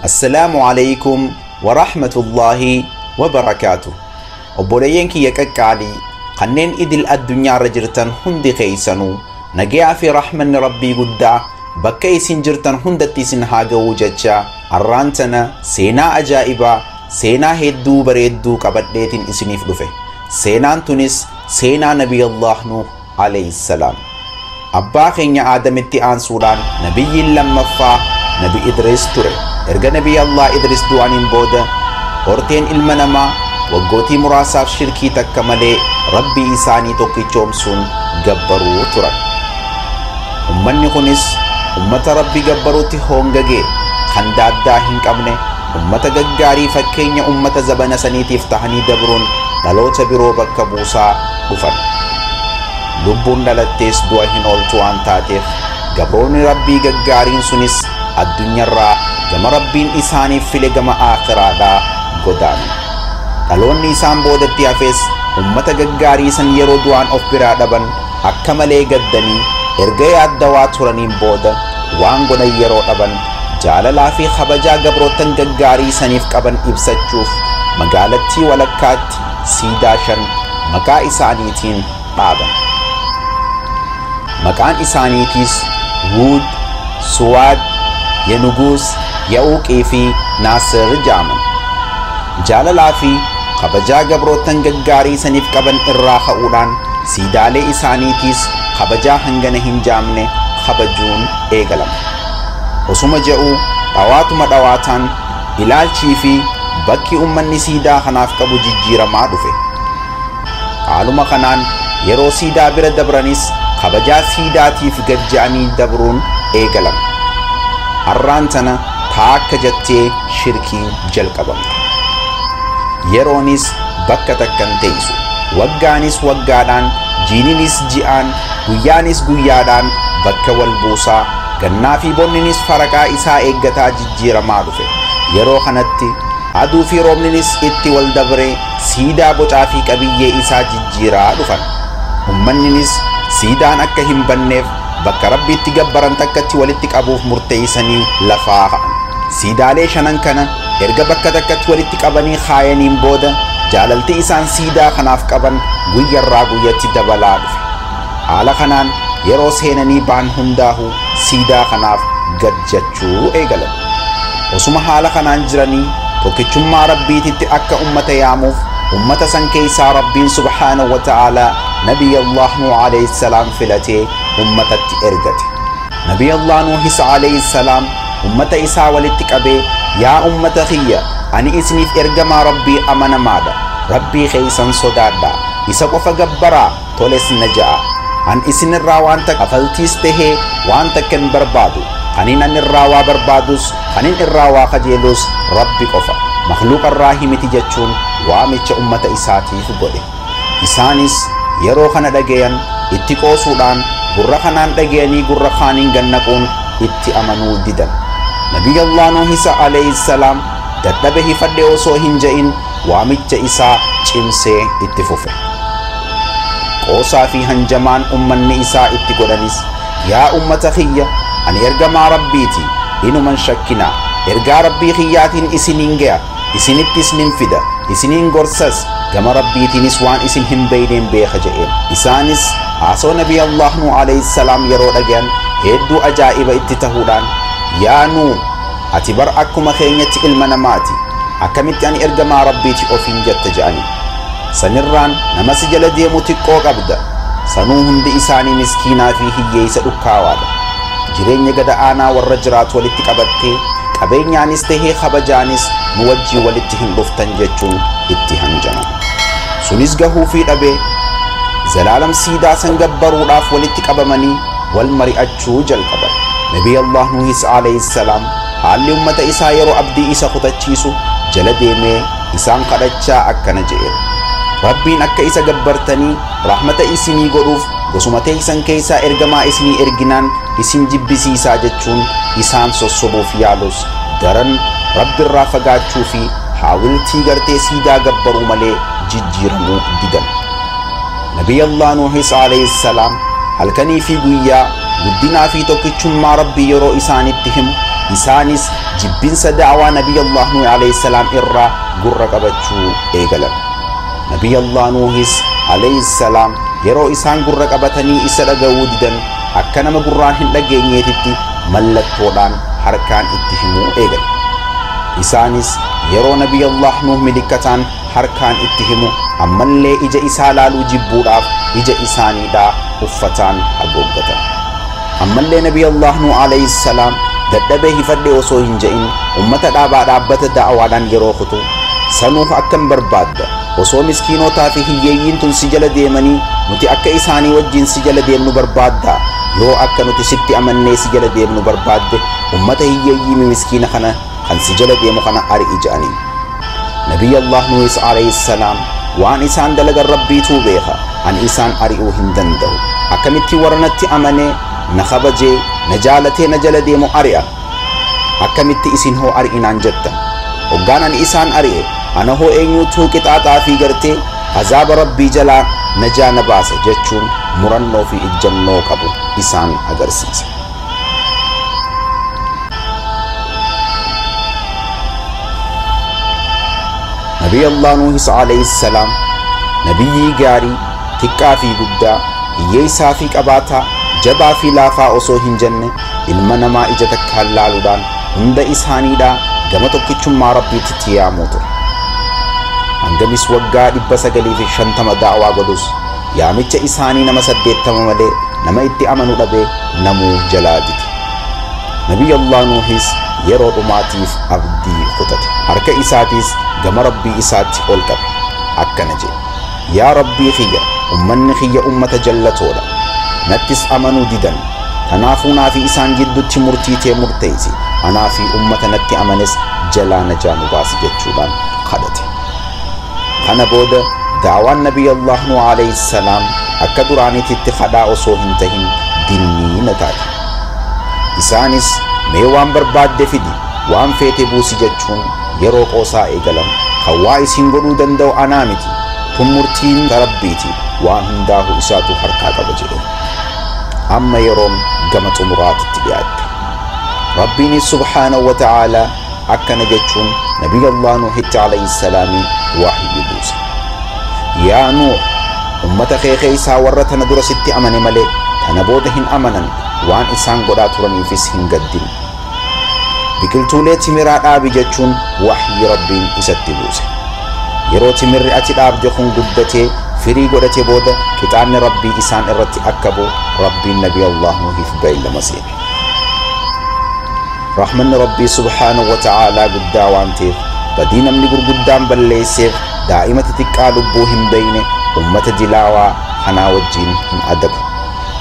السلام عليكم ورحمة الله وبركاته. obboleeyyan kiyya qaqqaalii kanneen idil addunyaa irra jirtan hundi keessanuu nagaa fi rahmanni rabbii guddaa bakka isin jirtan hundatti isin haa ga'u jecha har'aan tana seenaa ajaa'ibaa seenaa hedduu bareedduu qabadheetiin isiniif dhufe. seenaan tunis seenaa nabiyallah nuh alayhi salaam. abbaa keenya aadamitti aansuudhaan nabiyyiin lammaffaa nabi idris ture. erga nabiyallah idris du'aniin booda horteen ilma namaa waggootii muraasaaf shirkii takka malee rabbii isaanii tokkichoomsuun gabbaruu turan. ummanni kunis ummata rabbii gabbaruutti hoongagee kan daaddaa hin qabne ummata gaggaarii fakkeenya ummata zabana saniitiif tahanii dabruun dhaloota biroo bakka buusaa dhufan. lubbuun dhalattees du'a hin ooltu waan taateef gabroonni rabbii gaggaariin sunis addunyaarraa gama rabbiin isaaniif file gama aakhiraadhaa godaanan. dhaloonni isaan boodatti hafes ummata gaggaarii san yeroo du'aan of biraa dhaban akka malee gaddanii erga yaaddawaa turaniin booda waan godhan yeroo dhaban jaalalaa fi kabajaa gabrootan gaggaarii saniif qaban ibsachuuf magaalattii walakkaatti siidaa 5 maqaa isaaniitiin dhaaban. maqaan isaaniitiis Huud, Suwaad, Yenuguus, Ya'uuqii fi Naasir jaaman. jaalalaa fi kabajaa gabrootan gaggaarii saniif qaban irraa ka'uudhaan siidaalee isaaniitiis kabajaa hangana hin jaamne kabajuun eegalama. osuma je'uu dhawaatuma dhawaataan ilaalchii fi bakki ummanni siidaa kanaaf qabu jijjiiramaa dhufe. haaluma kanaan yeroo siidaa bira dabranis kabajaa siidaatiif gad je'anii dabruun eegalama. har'aan tana taakka jettee shirkiin jalqabamte. yeroonis bakka takkan teessu waggaanis waggaadhaan jiininis ji'aan guyyaanis guyyaadhaan bakka wal buusaa gannaa fi bonninis faraqaa isaa eeggataa jijjiiramaa dhufe. yeroo kanatti aduu fi roobninis itti wal dabree siidaa bocaa fi qabiyyee isaa jijjiiraa dhufan. ummanninis siidaan akka hin banneef bakka rabbiitti gabbaran takkatti walitti qabuuf murteessanii lafaa ka'an. siidaalee 5 kana erga bakka takkatti walitti qabanii kaayaniin booda jaalalti isaan siidaa kanaaf qaban guyyarraa guyyatti dabalaa dhufe. haala kanaan yeroo seenanii ba'an hundaahu siidaa kanaaf gad jechuu eegalan. osuma haala kanaan jiranii tokkichummaa rabbiititti akka ummata yaamuuf ummata san keessaa rabbiin subhaanahu wa ta'aalaa nabiyallah nuh alayhi salaam filatee ummatatti ergate. nabiyallah nuhis alayhi salaam ummata isaa walitti qabee yaa ummata kiyya ani isiniif ergamaa rabbii amanamaadha. rabbii keessan sodaadhaa isa qofa gabbaraa toles na ja'a. an isinirraa wanta kafaltiis tahee waan takka hin barbaadu. kanin an irraa waa barbaadus kanin irraa waa kajeelus rabbi qofa makhluuqarraa himiti jechuun waamicha ummata isaatiif godhe. isaanis yeroo kana dhagayan itti qoosuudhaan gurra kanaan dhagayanii gurra kaaniin gannaquun itti amanuu didan. nabiyallah nuhis alayhi salaam dadhabe hifadhe osoo hin ja'in waamicha isaa cimsee itti fufe. qoosaa fi hanjamaan ummanni isaa itti godhanis yaa ummata kiyya ani ergamaa rabbiiti inuman shakkinaa ergaa rabbii kiyyaatiin isiniin ga'a isinittis nin fida isiniin gorsas gama rabbiitiinis waan isin hin beeyneen beeka je'een. isaanis haasoo nabiyallah nuh alayhi salaam yeroo dhagayan hedduu ajaa'iba itti tahuudhaan yaa nuh ati bar akkuma keenyatti ilma namaati akkamitti ani ergamaa rabbiiti ofiin jetta je'ani. sanirraan nama si jala deemu xiqqoo qabda. sanuu hundi isaanii miskiinaa fi hiyyeessa dhukkaawaadha. jireenya gada aanaa warra jiraatu walitti qabattee qabeenyaanis tahee kabajaanis nu wajjii walitti hin dhuftan jechuun itti hanjaman. sunis gahuu fi dhabee zalaalam siidaa san gabbaruudhaaf walitti qabamanii wal mari'achuu jalqaban. nabiyallah nuhis alayhi salaam haalli ummata isaa yeroo abdii isa kutachiisu jala deemee isaan kadhachaa akkana jedheen. rabbiin akka isa gabbartanii rahmata isinii godhuuf gosuma teessan keessaa ergamaa isinii erginaan isin jibbisiisaa jechuun isaan sossobuuf yaalus daran rabbirraa fagaachuu fi haawiltii gartee siidaa gabbaruu malee jijjiiramuu didan. nabiyallah nuhis alayhi salaam halkanii fi guyyaa guddinaa fi tokkichummaa rabbii yeroo isaanitti himu isaanis jibbinsa da'awaa nabiyallah nuuh alayhi salaam irraa gurra qabachuu eegalan. nabiyallah nuuhis alayhi salaam yeroo isaan gurra qabatanii isa dhaga'uu didan akka nama gurraan hin dhageenyeetitti mallattoodhaan harkaan itti himuu eegale. isaanis yeroo nabiyallah nuuh milikkataan harkaan itti himu ammallee ija isaa laaluu jibbuudhaaf ija isaaniidhaa uffataan haguuggatan. ammallee nabiyallah nuuh alayhi salaam dadhabee hifadhe osoo hin je'in ummata dhaabbata da'awaadhaan yeroo kutu sanuuf akkam barbaadda osoo miskiinotaa fi hiyyeeyyiin tun si jala deemanii nuti akka isaanii wajjin si jala deemnu barbaadda yoo akka nuti sitti amannee si jala deemnu barbaadde ummata hiyyeeyyii miskiina kana kan si jala deemu kana ari'i je'aniin. nabiyallah nuuh alayhi salaam waan isaan dalagan rabbiituu beeka an isaan ari'uu hin danda'u akkamitti warra natti amanee na kabajee na jaalatee na jala deemu ari'a akkamitti isin hoo ari'inaan jettan hoggaan ani isaan ari'e ana hoo eenyuutuu qixaaxaa fi gartee azaaba rabbii jalaa najaa na baase jechuun murannoo fi ijjannoo qabu isaan agarsiisa. nabiyallah nuuh alayhi salaam nabiyyii gaarii xiqqaa fi guddaa hiyyeessaa fi qabaataa jabaa fi laafaa osoo hin jenne ilma namaa ija takkaan laaluudhaan hunda isaaniidhaa gama tokkichummaa rabbiitti yaamuu ture. hangamis waggaa 950 da'awaa godhus yaamicha isaanii nama 80 malee nama itti amanu dhabee namuu jalaa dide. nabiyallah nuuhis yeroo dhumaatiif abdii kutate harka isaatiis gama rabbii isaatti ol qabe akkana jedhe yaa rabbii kiyya ummanni kiyya ummata jallatoodha nattis amanuu didan kanaafuu naa fi isaan gidduutti murtii tee murteessi anaa fi ummata natti amanes jalaa najaa nu baasi jechuudhaan kadhate. kana booda daawaan nabiyallah nuuh alayhi salaam akka duraaniitti kadhaa osoo hin tahin dinnii na taate. isaanis mee waan barbaadde fidi waan feete buusi jechuun yeroo qoosaa eegalan kan waa isin godhuu danda'u anaa miti tun murtiin rabbiiti waan hundaahu isaatu harkaa qaba jedhe. amma yeroon gama xumuraatitti dhiyaatte rabbiinis subhaanahu wa ta'aalaa akkana jechuun nabiyallah nuuhitti alayhi salaamiin waahii buuse. yaa nuuh ummata kee keessaa warra tana dura sitti amane malee tana booda hin amanan waan isaan godhaa turaniifis hin gaddin. biqiltuulee timiraa dhaabi jechuun waahii rabbiin isatti buuse. yeroo timirri ati dhaabde kun guddatee firii godhate booda qixaanni rabbii isaan irratti akka bu'u rabbiin nabiyallah nuuhiif beeylama seene. rahmanni rabbii subhaanahu wa ta'aalaa guddaa waan ta'eef badii namni gurguddaan balleesseef daa'ima xixiqqaa lubbuu hin beeyne ummata dilaawaa kanaa wajjiin hin adabu.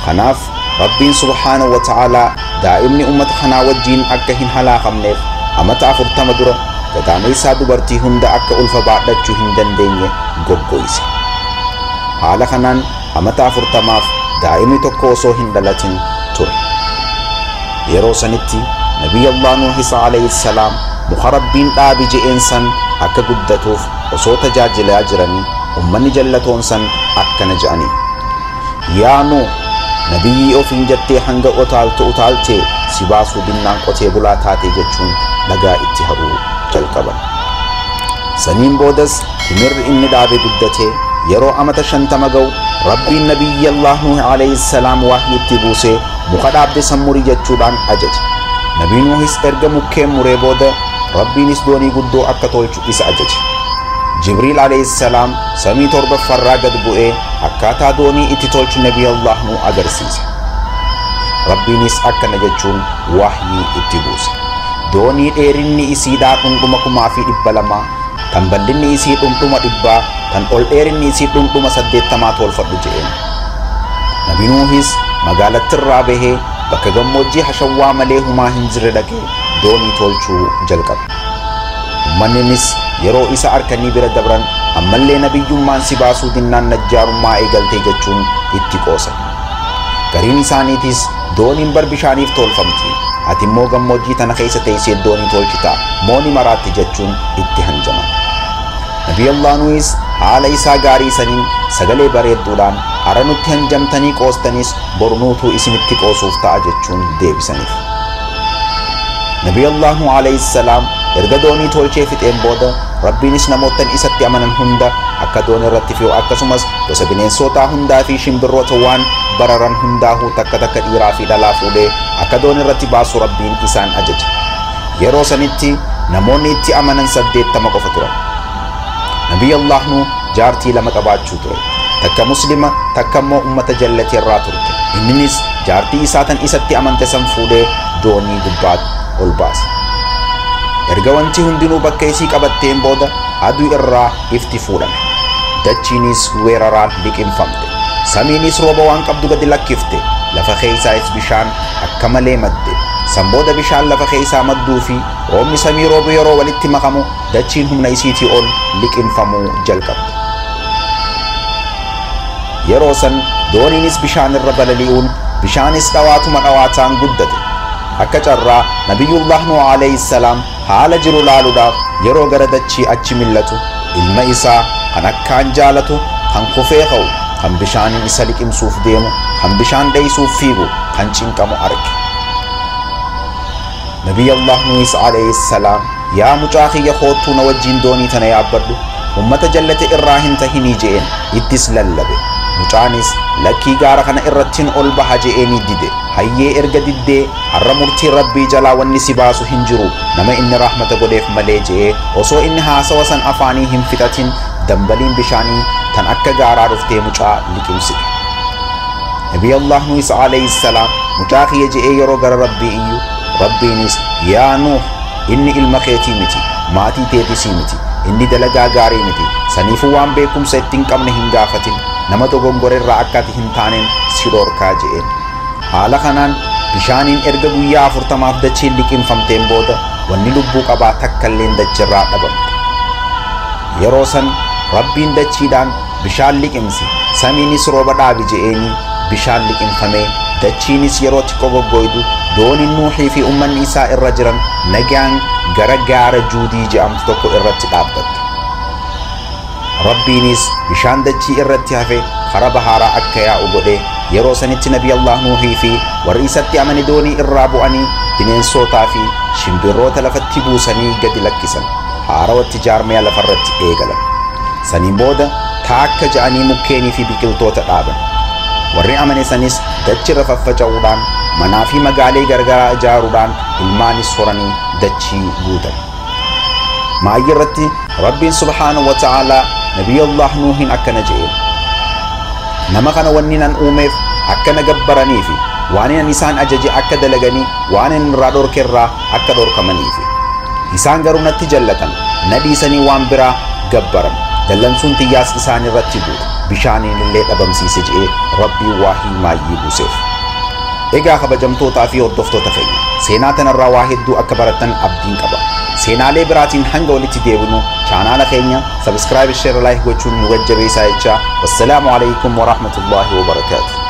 kanaaf rabbiin subhaanahu wa ta'aalaa daa'imni ummata kanaa wajjiin akka hin halaakamneef amata 40 dura gadaameessaa dubartii hunda akka ulfa baadhachuu hin dandeenye goggoyse. haala kanaan amata 40f daa'imni tokko osoo hin dhalatin ture. yeroo sanitti nabiyallah nuuh alayhi salaam muka rabbiin dhaabi je'een san akka guddatuuf osoo tajaajilaa jiranii ummanni jallatoon san akkana je'anii yaa nuuh nabiyyi ofiin jettee hanga utaaltee si baasuu dinnaan qotee bulaa taate jechuun dhagaa itti haruu jalqaban. saniin boodas timirri inni dhaabe guddatee yeroo amata 50 ga'u rabbiin nabiyallah nuuh alayhi salaam waahii itti buusee muka dhaabde san murii jechuudhaan ajaje. nabii nuuhis erga mukkeen muree booda rabbiinis doonii guddoo akka tolchu isa ajaje. jibriil alayhi salaam samii 7ffarraa gad bu'ee akkaataa doonii itti tolchu nabiyallah nuuh agarsiise. rabbiinis akkana jechuun waahii itti buuse. doonii dheerinni isiidhaa 2,200 tan bal'inni isii 100 tan ol dheerinni isii 80 tolfadhu je'een. nabii nuuhis magaalattirraa bahee bakka gammoojjii hashawwaa malee humaa hin jirre dhaqee doonii tolchuu jalqabe. ummanninis yeroo isa arkanii bira dabran ammallee nabiyyummaan si baasuu dinnaan najjaarummaa eegaltee jechuun itti qoosan. gariin isaaniitis dooniin bar bishaaniif tolfamti ati immoo gammoojjii tana keessa teessee doonii tolchita mooni maraatti jechuun itti hanjaman. nabiyallah nuuhis haala isaa gaarii saniin sagalee bareedduudhaan ara nutti hanjamtanii qoostanis bornuutuu isinitti qoosuuf ta'a jechuun deebisaniif. Nabiyullah Nuh alayhi salam erga doonii tolchee fixeen booda rabbiinis namootan isatti amanan hunda akka doonii irratti fi'u akkasumas gosa bineensotaa hundaa fi shimbirroota waan bararan hundaahuu takka takka dhiiraa fi dhalaa fuudhee akka doonii irratti baasu rabbiin isaan ajaje. Yeroo sanitti namoonni itti amanan 80 qofa turan. Nabiyullah Nuh jaartii lama qabaachuu ture. Takka muslima takka immoo ummata jallate irraa turte. Innis jaartii isaatan isatti amante san fuudhee doonii gubbaatti ol baase. Erga wanti hundinuu bakka isii qabatteen booda aduu irraa ifti fuudhame. Dachiinis weeraraan liqimfamte. Samiinis rooba waan qabdu gadi lakkifte. Lafa keessaas bishaan akka malee madde. San booda bishaan lafa keessaa madduu fi roobni samii roobu yeroo walitti makamu dachiin humna isiitii ol liqimfamuu jalqabde. Yeroo san dooniinis bishaan irra balali'uun bishaanis dhawaataan guddate. Akka carraa Nabiyullah Nuh alayhi salam haala jiru laaluudhaaf yeroo gara dachii achi millatu ilma isaa kan akkaan jaalatu kan kufee ka'u kan bishaaniin isa liqimsuuf deemu kan bishaan dheeysuuf fiigu kan cinqamu arge. Nabiyullah Nuh alayhi salam yaa mucaa kiyya koottuu na wajjin doonii tana yaabbadhu ummata jallate irraa hin tahinii je'een ittis lallabe. Mucaanis lakkii gaara kana irrattiin ol baha je'eenii dide. Hayyee erga diddee har'a murtii rabbii jalaa wanni si baasu hin jiru nama inni rahmata godheef malee je'ee osoo inni haasawa san afaanii hin fixatin dambaliin bishaanii tan akka gaaraa dhuftee mucaa liqimsite. Nabiyullah Nuh alayhi salam mucaa kiyya je'ee yeroo gara rabbii iyyu rabbiinis yaa Nuh inni ilma keetii miti maatii teetisii miti inni dalagaa gaarii miti saniifuu waan beekumsa ittiin qabne hin gaafatin nama dogongorerraa akka ati hin taaneen si dhorkaa je'een. Haala kanaan bishaaniin erga guyyaa 40 dachiin liqimfamteen booda wanni lubbuu qabaa takka illee dachirraa dhabamte. Yeroo san rabbiin dachiidhaan bishaan liqimsi samiinis rooba dhaabi je'eenii bishaan liqimfamee dachiinis yeroo xiqqoo goggoydu dooniin Nuuhii fi ummanni isaa irra jiran nagaan gara gaara Juudii je'amtu tokko irratti dhaabbatte. Rabbiinis bishaan dachii irratti hafe kara baharaa akka yaa'u godhee yeroo sanitti Nabiyullah Nuuhii fi warri isatti amani doonii irraa bu'anii bineensotaa fi shimbirroota lafatti buusanii gadi lakkisan haarawatti jaarmaya lafarratti eegalan. Saniin booda taakka ja'anii mukkeenii fi biqiltoota dhaaban. Warri amane sanis dachirra faffaca'uudhaan manaa fi magaalee gargaraa ijaaruudhaan ilmaanis horanii dachii guutan. Maayyi irratti Rabbiin subhaanahu wa ta'aalaa Nabiyullah Nuuhin akkana je'een. Nama kana wanni nan uumeef akka na gabbaranii fi waan inni isaan ajaje akka dalaganii waan inni irraa dhorkerraa akka dhorkamaniifi. Isaan garuu natti jallatan na dhiisanii waan biraa gabbaran. Dallansuun xiyyaas isaan irratti buute bishaaniin illee dhabamsiise je'ee Rabbii waahii maayyii buuseef. Egaa kabajamtootaa fi hordoftoota keenya seenaa tanarraa waa hedduu akka baratan abdiin qaba. Seenaalee biraatiin hanga walitti deebinu chaanaala keenya subscribe share like gochuun nu wajjabeessaa jecha. Wassalaamu alaykum wa rahmatullahi wa barakatuh.